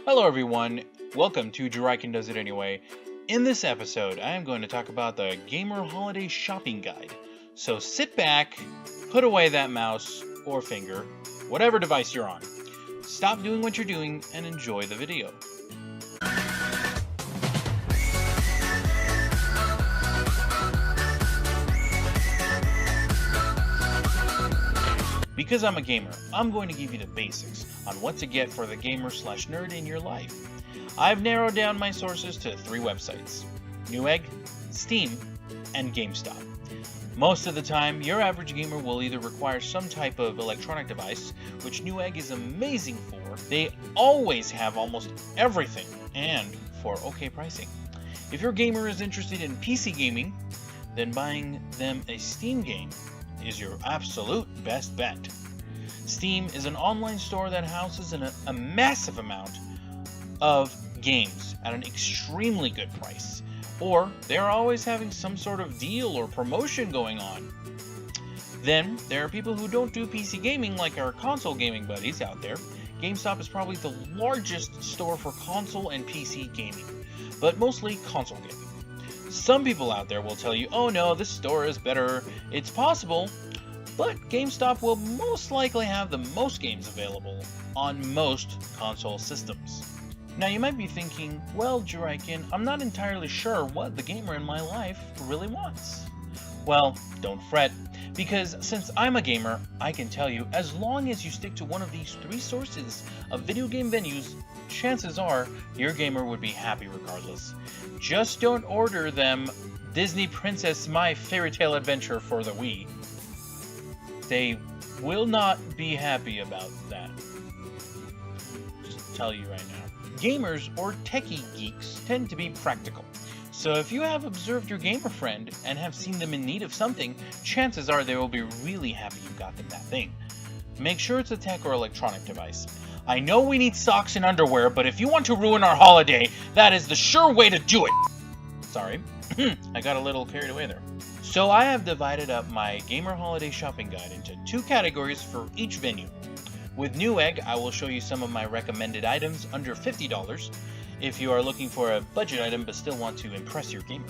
Hello everyone, welcome to Juraikken Does It Anyway. In this episode, I am going to talk about the Gamer Holiday Shopping Guide. So sit back, put away that mouse or finger, whatever device you're on. Stop doing what you're doing and enjoy the video. Because I'm a gamer, I'm going to give you the basics on what to get for the gamer/nerd in your life. I've narrowed down my sources to 3 websites: NewEgg, Steam, and GameStop. Most of the time, your average gamer will either require some type of electronic device, which NewEgg is amazing for. They always have almost everything, and for okay pricing. If your gamer is interested in PC gaming, then buying them a Steam game is your absolute best bet. Steam is an online store that houses a massive amount of games at an extremely good price, or they're always having some sort of deal or promotion going on. Then there are people who don't do PC gaming like our console gaming buddies out there. GameStop is probably the largest store for console and PC gaming, but mostly console gaming. Some people out there will tell you, oh no, this store is better. It's possible, but GameStop will most likely have the most games available on most console systems. Now you might be thinking, well, Juraikken, I'm not entirely sure what the gamer in my life really wants. Well, don't fret, because since I'm a gamer, I can tell you, as long as you stick to one of these 3 sources of video game venues, chances are your gamer would be happy regardless. Just don't order them Disney Princess My Fairy Tale Adventure for the Wii. They will not be happy about that. Just tell you right now. Gamers or techie geeks tend to be practical. So if you have observed your gamer friend and have seen them in need of something, chances are they will be really happy you got them that thing. Make sure it's a tech or electronic device. I know we need socks and underwear, but if you want to ruin our holiday, that is the sure way to do it. Sorry, I got a little carried away there. So I have divided up my Gamer Holiday Shopping Guide into 2 categories for each venue. With NewEgg, I will show you some of my recommended items under $50 if you are looking for a budget item but still want to impress your gamer.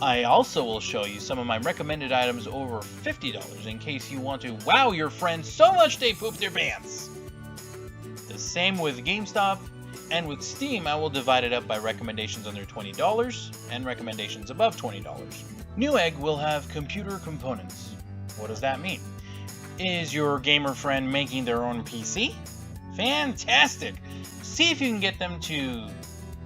I also will show you some of my recommended items over $50 in case you want to wow your friends so much they poop their pants. The same with GameStop, and with Steam I will divide it up by recommendations under $20 and recommendations above $20. NewEgg will have computer components. What does that mean? Is your gamer friend making their own PC? Fantastic! See if you can get them to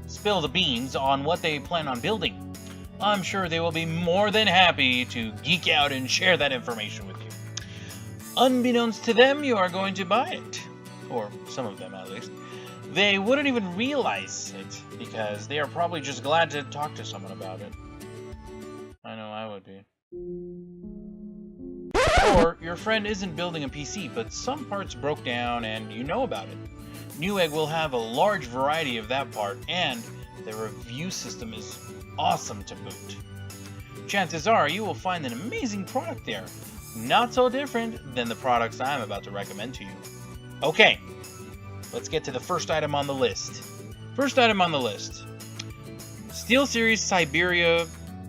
spill the beans on what they plan on building. I'm sure they will be more than happy to geek out and share that information with you. Unbeknownst to them, you are going to buy it. Or some of them at least. They wouldn't even realize it, because they are probably just glad to talk to someone about it. I know I would be. Or your friend isn't building a PC, but some parts broke down and you know about it. NewEgg will have a large variety of that part, and the review system is awesome to boot. Chances are you will find an amazing product there, not so different than the products I'm about to recommend to you. Okay, let's get to the first item on the list. First item on the list, SteelSeries Siberia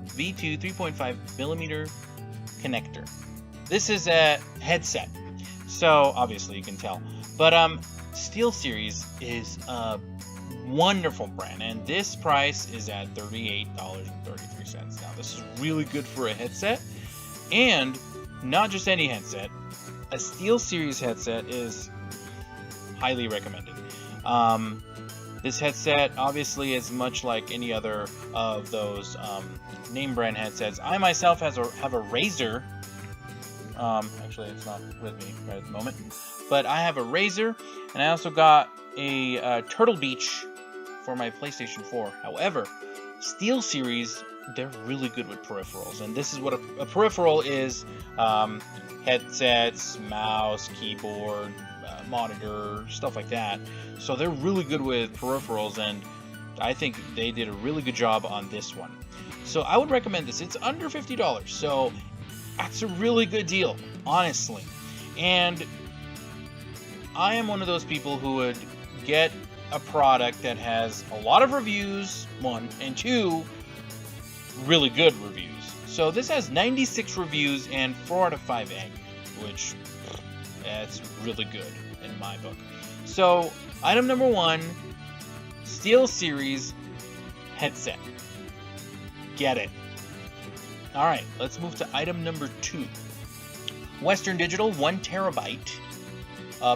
V2 3.5mm connector. This is a headset, so obviously you can tell. But SteelSeries is a wonderful brand, and this price is at $38.33. Now this is really good for a headset, and not just any headset. A SteelSeries headset is highly recommended. This headset obviously is much like any other of those name brand headsets. I myself have a Razer. Actually, it's not with me right at the moment, but I have a Razer, and I also got a Turtle Beach for my PlayStation 4. However, SteelSeries, they're really good with peripherals, and this is what a peripheral is: headsets, mouse, keyboard, monitor, stuff like that. So they're really good with peripherals, and I think they did a really good job on this one. So I would recommend this. It's under $50, so that's a really good deal, honestly. And I am one of those people who would get a product that has a lot of reviews, one, and two, really good reviews. So this has 96 reviews and 4 out of 5 egg, which that's really good in my book. So item number 1, SteelSeries Headset. Get it. Alright, let's move to item number 2. Western Digital 1 terabyte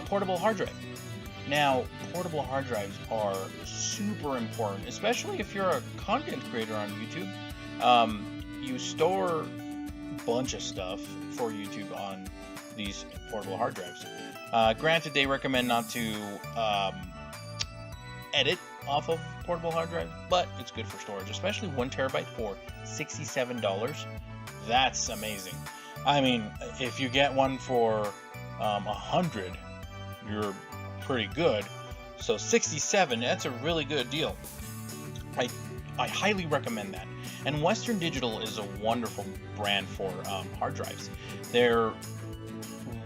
portable hard drive. Now, portable hard drives are super important, especially if you're a content creator on YouTube. You store a bunch of stuff for YouTube on these portable hard drives. Granted, they recommend not to edit off of portable hard drives, but it's good for storage, especially 1 terabyte for $67. That's amazing. I mean, if you get one for 100, you're pretty good. So 67, that's a really good deal. I highly recommend that. And Western Digital is a wonderful brand for hard drives. They're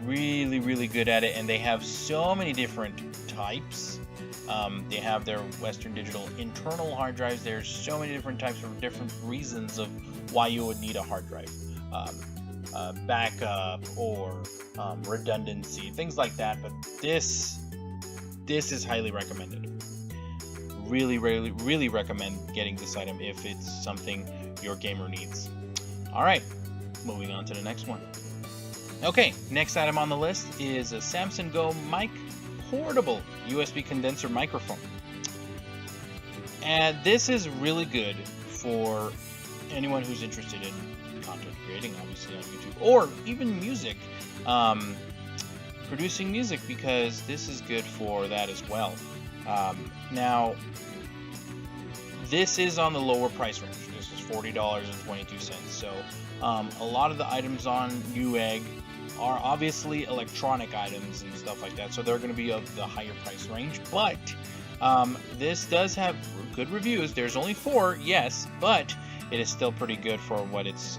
really, really good at it, and they have so many different types. They have their Western Digital internal hard drives. There's so many different types for different reasons of why you would need a hard drive. Backup or redundancy, things like that. But this is highly recommended. Really, really, really recommend getting this item if it's something your gamer needs. Alright, moving on to the next one. Okay, next item on the list is a Samsung Go Mic portable USB condenser microphone. And this is really good for anyone who's interested in content creating, obviously on YouTube, or even music, producing music, because this is good for that as well. Now, this is on the lower price range. This is $40.22. So a lot of the items on NewEgg are obviously electronic items and stuff like that, so they're going to be of the higher price range. But this does have good reviews. There's only 4, yes, but it is still pretty good for what it's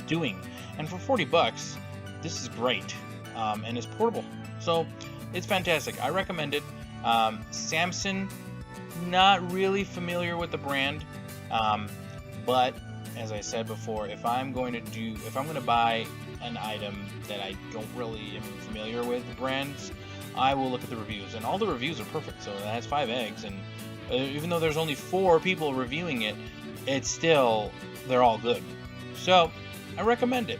doing. And for $40, this is great, and it's portable, so it's fantastic. I recommend it. Samsung, not really familiar with the brand, but as I said before, if I'm going to buy an item that I don't really am familiar with the brands, I will look at the reviews, and all the reviews are perfect. So it has 5 eggs, and even though there's only 4 people reviewing it, it's still, they're all good. So I recommend it.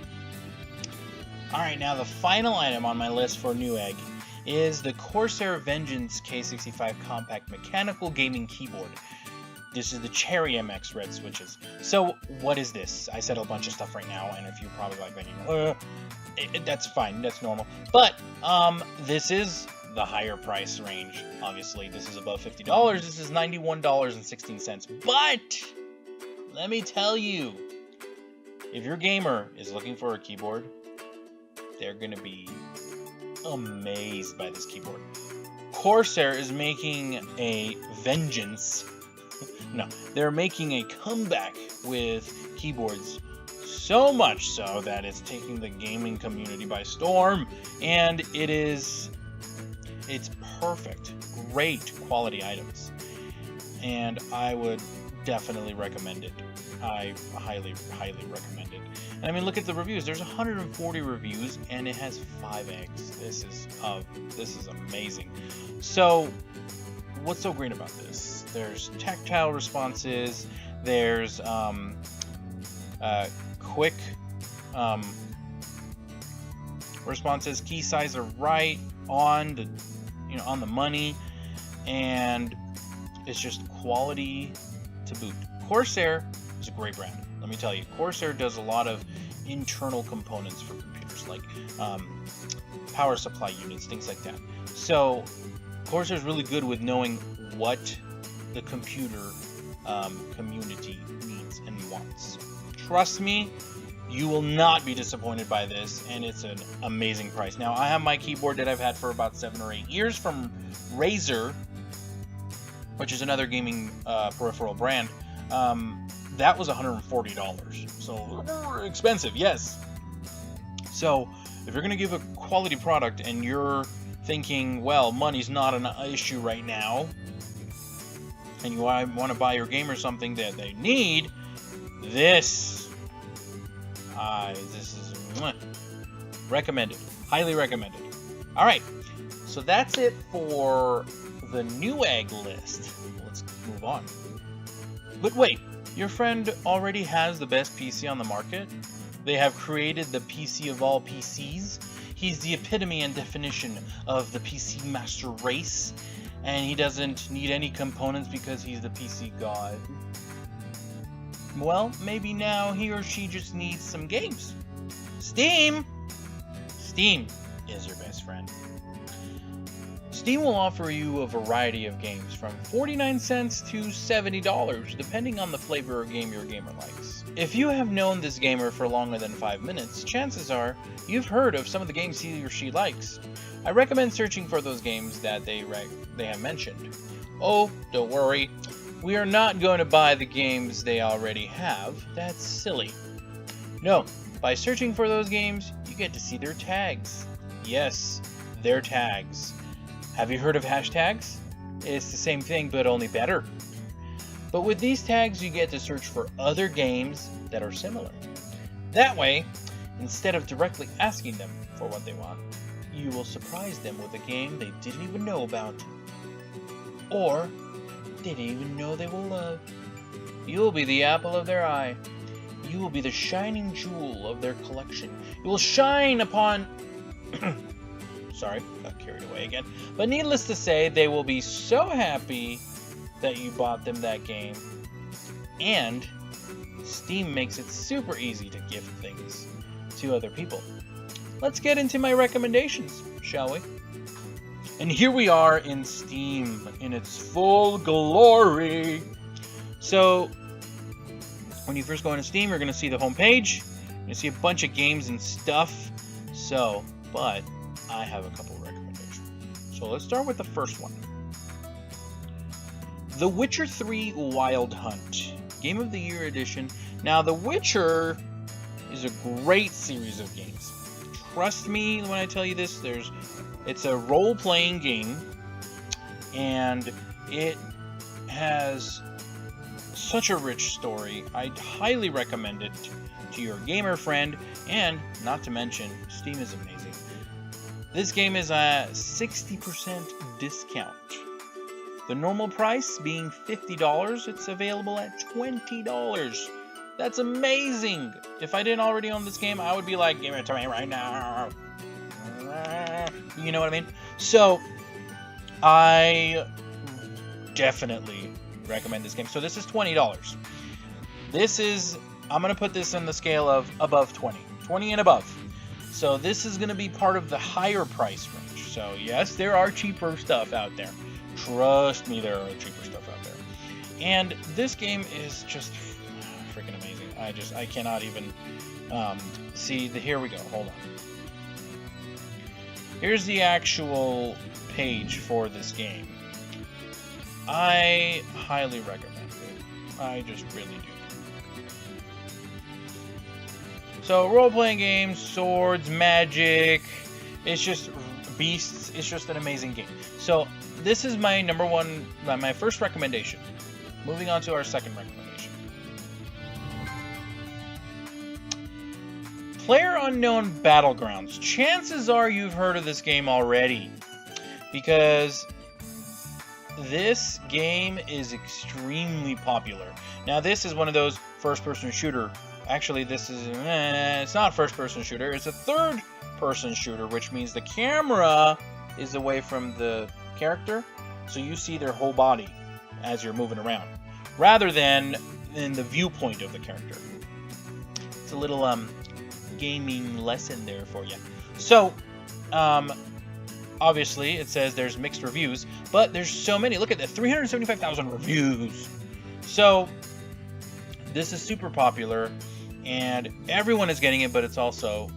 Alright, now the final item on my list for NewEgg is the Corsair Vengeance K65 Compact Mechanical Gaming Keyboard. This is the Cherry MX red switches. So what is this? I said a bunch of stuff right now, and if you're probably like thinking, that's fine, that's normal. But this is the higher price range. Obviously, this is above $50. This is $91.16. But let me tell you, if your gamer is looking for a keyboard, they're gonna be amazed by this keyboard. Corsair is making a vengeance. No, they're making a comeback with keyboards, so much so that it's taking the gaming community by storm, and it's perfect, great quality items, and I would definitely recommend it. I highly, highly recommend it. And I mean, look at the reviews. There's 140 reviews, and it has 5 eggs. This is amazing. So, what's so great about this? There's tactile responses. There's quick responses. Key size are right on the money, and it's just quality to boot. Corsair is a great brand. Let me tell you, Corsair does a lot of internal components for computers, like power supply units, things like that. So Corsair is really good with knowing what the computer community needs and wants. Trust me, you will not be disappointed by this, and it's an amazing price. Now, I have my keyboard that I've had for about 7 or 8 years from Razer, which is another gaming peripheral brand. That was $140, so expensive, yes. So if you're going to give a quality product and you're thinking, well, money's not an issue right now, and you want to buy your gamer something that they need, this is recommended, highly recommended. All right, so that's it for the NewEgg list. Let's move on. But wait, your friend already has the best PC on the market? They have created the PC of all PCs. He's the epitome and definition of the PC master race, and he doesn't need any components because he's the PC god. Well, maybe now he or she just needs some games. Steam! Steam is your best friend. Steam will offer you a variety of games from 49 cents to $70, depending on the flavor or game your gamer likes. If you have known this gamer for longer than 5 minutes, chances are you've heard of some of the games he or she likes. I recommend searching for those games that they have mentioned. Oh, don't worry, we are not going to buy the games they already have. That's silly. No, by searching for those games, you get to see their tags. Yes, their tags. Have you heard of hashtags? It's the same thing, but only better. But with these tags, you get to search for other games that are similar. That way, instead of directly asking them for what they want, you will surprise them with a game they didn't even know about. Or, they didn't even know they will love. You will be the apple of their eye. You will be the shining jewel of their collection. You will shine upon... Sorry, got carried away again. But needless to say, they will be so happy that you bought them that game. And Steam makes it super easy to gift things to other people. Let's get into my recommendations, shall we? And here we are in Steam in its full glory. So, when you first go into Steam, you're going to see the home page. You're going to see a bunch of games and stuff. So, but I have a couple of recommendations. So let's start with the first one. The Witcher 3 Wild Hunt, Game of the Year Edition. Now, The Witcher is a great series of games. Trust me when I tell you this, it's a role-playing game, and it has such a rich story. I'd highly recommend it to your gamer friend, and not to mention, Steam is amazing. This game is a 60% discount. The normal price being $50, it's available at $20. That's amazing! If I didn't already own this game, I would be like, give it to me right now. You know what I mean? So, I definitely recommend this game. So this is $20. I'm going to put this in the scale of above 20. 20 and above. So this is going to be part of the higher price range. So yes, there are cheaper stuff out there. Trust me, there are cheaper stuff out there. And this game is just freaking amazing. I cannot even see here we go. Hold on. Here's the actual page for this game. I highly recommend it. I just really do. So, role-playing games, swords, magic, it's just beasts, it's just an amazing game. So, this is my my first recommendation. Moving on to our second recommendation. PlayerUnknown Battlegrounds. Chances are you've heard of this game already, because this game is extremely popular. Now, this is one of those first-person shooter. Actually, this is it's not first-person shooter. It's a third-person shooter, which means the camera is away from the character, so you see their whole body as you're moving around, rather than in the viewpoint of the character. It's a little gaming lesson there for you. So, obviously, it says there's mixed reviews, but there's so many. Look at that, 375,000 reviews. So, this is super popular, and everyone is getting it, but it's also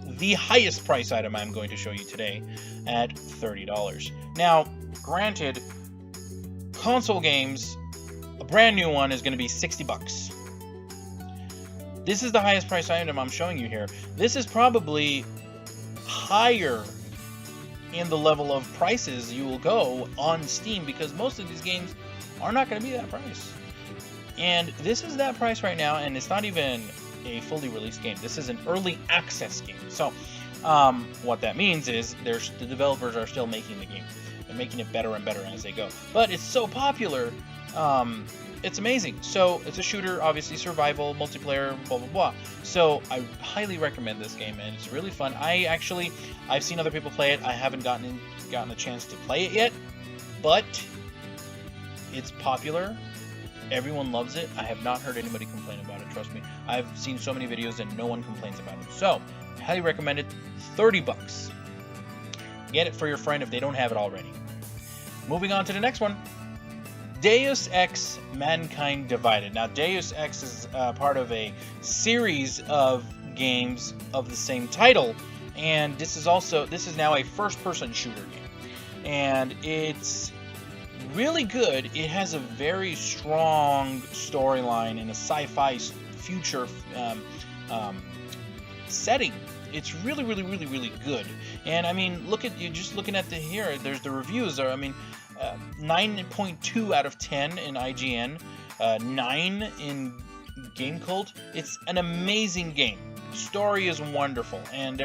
the highest price item I'm going to show you today at $30. Now, granted, console games, a brand new one is going to be $60. This is the highest price item I'm showing you here. This is probably higher in the level of prices you will go on Steam, because most of these games are not going to be that price. And this is that price right now, and it's not even a fully released game. This is an early access game. So what that means is the developers are still making the game. They're making it better and better as they go. But it's so popular, it's amazing. So it's a shooter, obviously survival, multiplayer, blah blah blah. So I highly recommend this game, and it's really fun. I've seen other people play it. I haven't gotten a chance to play it yet, but it's popular. Everyone loves it. I have not heard anybody complain about it, trust me. I've seen so many videos and no one complains about it. So, I highly recommend it. $30. Get it for your friend if they don't have it already. Moving on to the next one. Deus Ex Mankind Divided. Now, Deus Ex is part of a series of games of the same title, and this is now a first-person shooter game. And it's really good. It has a very strong storyline in a sci-fi future setting. It's really, really, really, really good. And I mean, just looking at there's the reviews are, 9.2 out of 10 in IGN, 9 in GameCult. It's an amazing game. Story is wonderful, and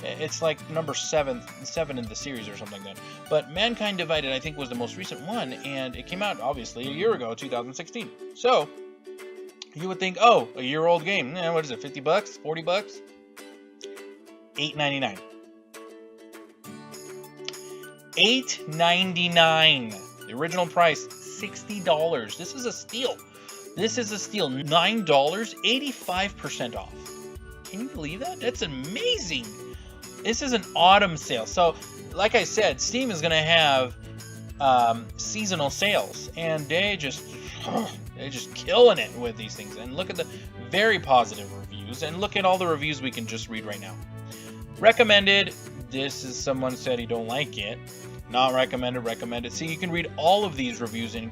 it's like number 7 in the series or something like that. But Mankind Divided, I think, was the most recent one, and it came out obviously a year ago, 2016. So you would think, oh, a year-old game. What is it? $50? $40? $8.99. $8.99. The original price $60. This is a steal. This is a steal. $9, 85% off. Can you believe that? That's amazing. This is an autumn sale. So, like I said, Steam is going to have seasonal sales, and they're just killing it with these things. And look at the very positive reviews, and look at all the reviews we can just read right now. Recommended. This is someone said he don't like it. Not recommended. Recommended. See, you can read all of these reviews, and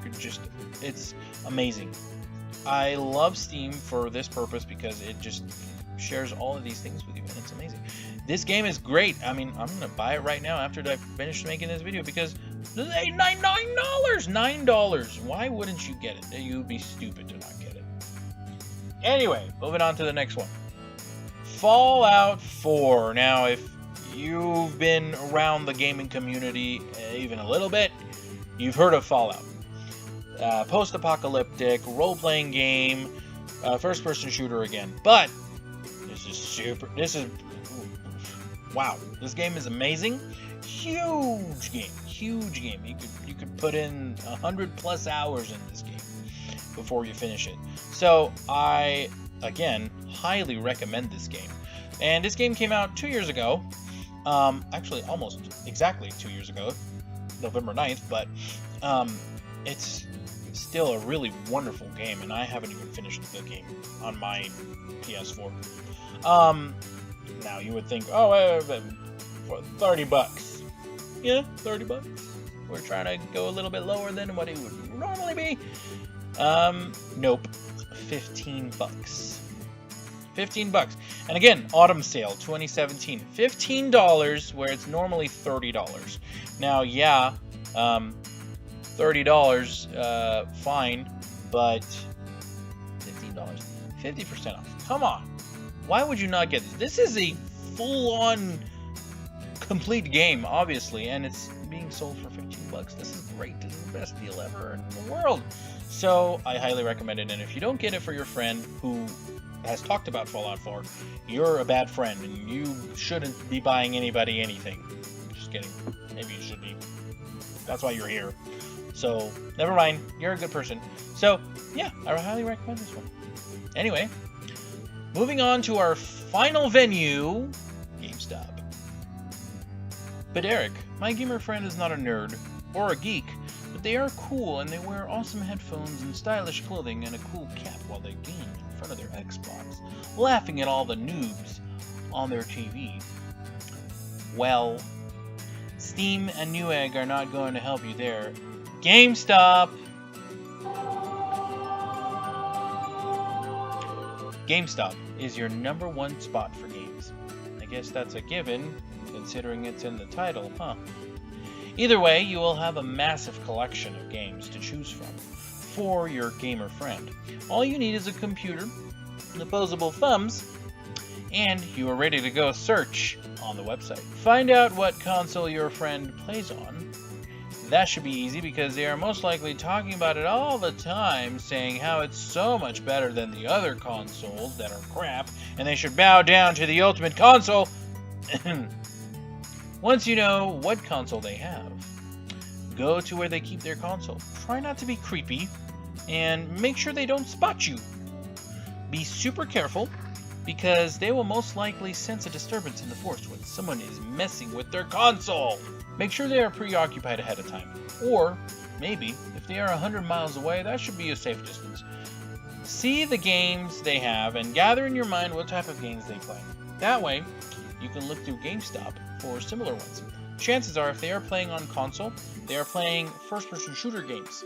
it's amazing. I love Steam for this purpose because it just shares all of these things with you, and it's amazing. This game is great. I mean, I'm gonna buy it right now after I finish making this video, because $9. Why wouldn't you get it? You'd be stupid to not get it. Anyway, moving on to the next one. Fallout 4. Now, if you've been around the gaming community even a little bit, you've heard of Fallout. Post-apocalyptic role-playing game, first-person shooter again, but wow, this game is amazing. Huge game. You could put in 100+ hours in this game before you finish it. So I, again, highly recommend this game. And this game came out 2 years ago. Actually, almost exactly 2 years ago, November 9th, but it's still a really wonderful game, and I haven't even finished the game on my PS4. Now you would think, oh, for $30. Yeah, $30. We're trying to go a little bit lower than what it would normally be. Nope. $15. $15. And again, autumn sale, 2017. $15 where it's normally $30. Now, yeah, $30, fine, but $15, 50% off. Come on. Why would you not get this? This is a full-on complete game, obviously, and it's being sold for $15. This is great. This is the best deal ever in the world. So I highly recommend it, and if you don't get it for your friend who has talked about Fallout 4, you're a bad friend, and you shouldn't be buying anybody anything. Just kidding. Maybe you should be. That's why you're here. So, never mind. You're a good person. So, yeah, I highly recommend this one. Anyway, moving on to our final venue, GameStop. But Eric, my gamer friend is not a nerd or a geek, but they are cool, and they wear awesome headphones and stylish clothing and a cool cap while they game in front of their Xbox, laughing at all the noobs on their TV. Well, Steam and NewEgg are not going to help you there. GameStop! GameStop is your #1 spot for games. I guess that's a given considering it's in the title, huh? Either way, you will have a massive collection of games to choose from for your gamer friend. All you need is a computer, opposable thumbs, and you are ready to go search on the website. Find out what console your friend plays on. That should be easy because they are most likely talking about it all the time, saying how it's so much better than the other consoles that are crap, and they should bow down to the ultimate console. Once you know what console they have, go to where they keep their console. Try not to be creepy, and make sure they don't spot you. Be super careful, because they will most likely sense a disturbance in the force when someone is messing with their console. Make sure they are preoccupied ahead of time, or maybe if they are 100 miles away, that should be a safe distance. See the games they have and gather in your mind what type of games they play. That way, you can look through GameStop for similar ones. Chances are, if they are playing on console, they are playing first-person shooter games.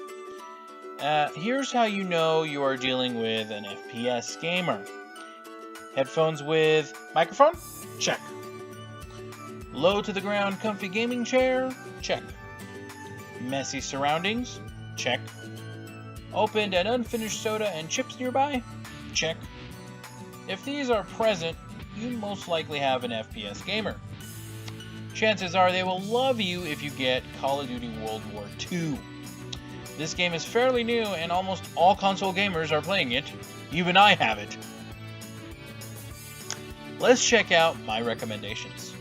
Here's how you know you are dealing with an FPS gamer. Headphones with microphone? Check. Low to the ground comfy gaming chair? Check. Messy surroundings? Check. Opened and unfinished soda and chips nearby? Check. If these are present, you most likely have an FPS gamer. Chances are they will love you if you get Call of Duty World War II. This game is fairly new and almost all console gamers are playing it. Even I have it. Let's check out my recommendations.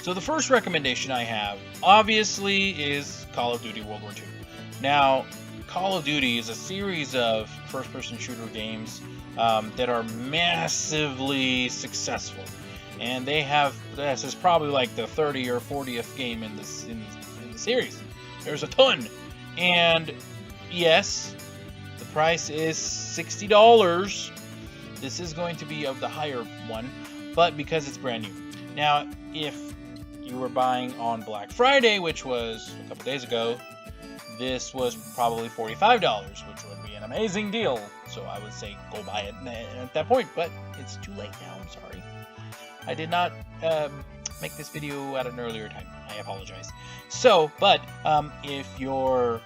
So the first recommendation I have, obviously, is Call of Duty World War II. Now, Call of Duty is a series of first-person shooter games that are massively successful. And they have, this is probably like the 30th or 40th game in the series. There's a ton. And yes, the price is $60. This is going to be of the higher one, but because it's brand new. Now, if you were buying on Black Friday, which was a couple days ago, this was probably $45, which would be an amazing deal. So I would say go buy it at that point, but it's too late now, I'm sorry. I did not make this video at an earlier time. I apologize. So, but if your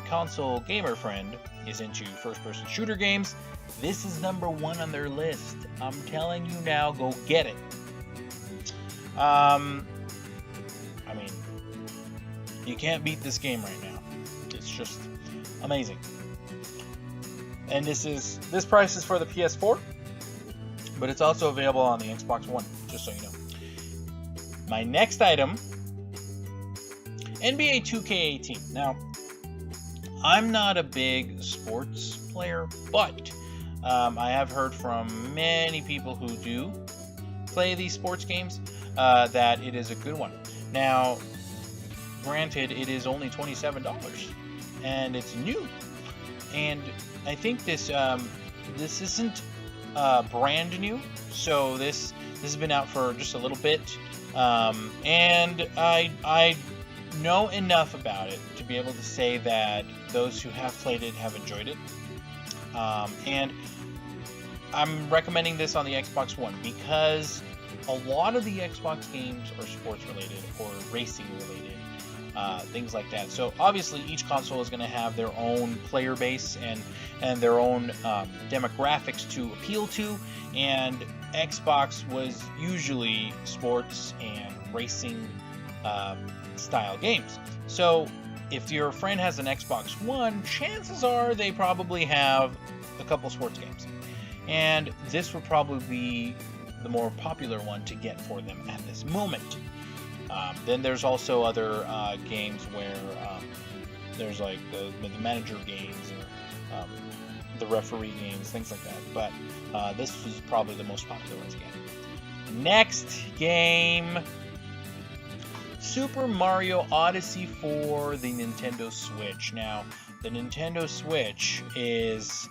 console gamer friend is into first-person shooter games, this is #1 on their list. I'm telling you now, go get it. I mean, you can't beat this game right now. It's just amazing. And this price is for the PS4, but it's also available on the Xbox One, just so you know. My next item, NBA 2K18. Now, I'm not a big sports player, but I have heard from many people who do play these sports games that it is a good one. Now, granted, it is only $27, and it's new. And I think this isn't brand new, so this has been out for just a little bit, and I know enough about it to be able to say that those who have played it have enjoyed it, and I'm recommending this on the Xbox One because a lot of the Xbox games are sports related or racing related, things like that. So obviously each console is going to have their own player base and their own demographics to appeal to, and Xbox was usually sports and racing style games. So if your friend has an Xbox One, chances are they probably have a couple sports games, and this would probably be the more popular one to get for them at this moment. Then there's also other games where there's like the manager games or the referee games, things like that. But this is probably the most popular game. Next game, Super Mario Odyssey for the Nintendo Switch. Now, the Nintendo Switch is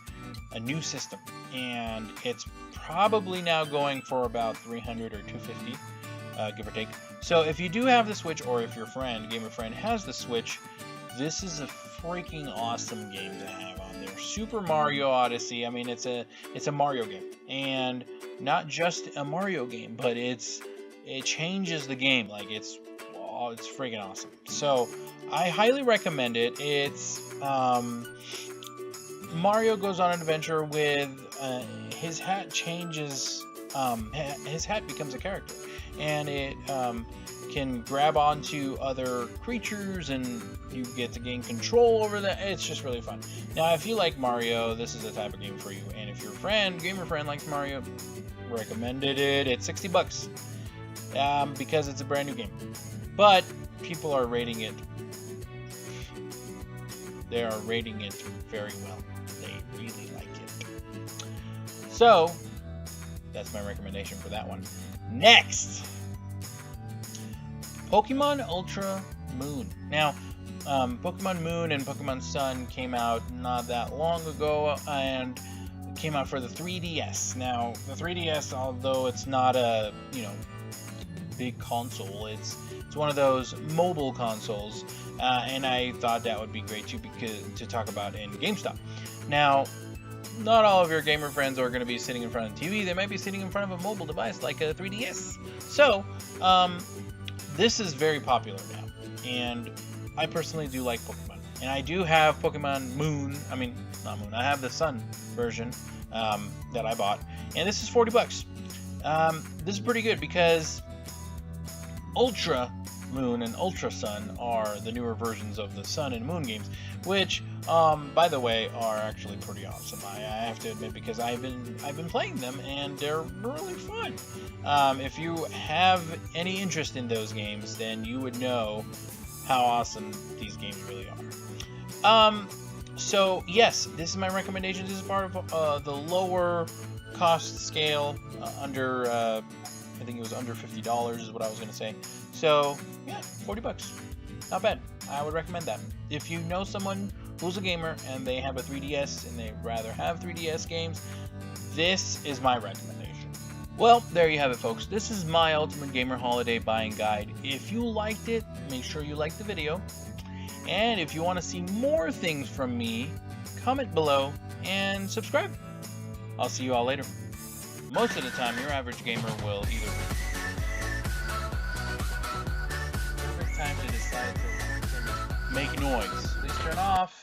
a new system, and it's probably now going for about $300 or $250, give or take. So if you do have the Switch, or if your gamer friend has the Switch, this is a freaking awesome game to have on there. Super Mario Odyssey. I mean, it's a Mario game, and not just a Mario game, but it's it changes the game. Like it's freaking awesome. So I highly recommend it. It's Mario goes on an adventure with his hat changes. His hat becomes a character, and it can grab onto other creatures, and you get to gain control over that. It's just really fun. Now, if you like Mario, this is the type of game for you. And if your gamer friend likes Mario, recommended it. It's $60 because it's a brand new game. But people are rating it. They are rating it very well. They really like it. So that's my recommendation for that one. Next, Pokemon Ultra Moon. Now, Pokemon Moon and Pokemon Sun came out not that long ago, and came out for the 3DS. Now, the 3DS, although it's not a big console, it's one of those mobile consoles, and I thought that would be great too, because to talk about in GameStop. Now, not all of your gamer friends are going to be sitting in front of the TV. They might be sitting in front of a mobile device like a 3DS. So, this is very popular now, and I personally do like Pokemon. And I do have Pokemon Moon. I mean, not Moon. I have the Sun version that I bought, and this is $40. This is pretty good because Ultra Moon and Ultra Sun are the newer versions of the Sun and Moon games, which, by the way, are actually pretty awesome. I have to admit, because I've been playing them, and they're really fun. If you have any interest in those games, then you would know how awesome these games really are. So yes, this is my recommendation. This is part of the lower cost scale, under I think it was under $50 is what I was going to say. So yeah, $40, not bad. I would recommend that. If you know someone who's a gamer and they have a 3DS and they'd rather have 3DS games, this is my recommendation. Well, there you have it, folks. This is my Ultimate Gamer Holiday Buying Guide. If you liked it, make sure you like the video. And if you want to see more things from me, comment below and subscribe. I'll see you all later. Most of the time, your average gamer will either... Perfect time to decide to make noise. Please turn off.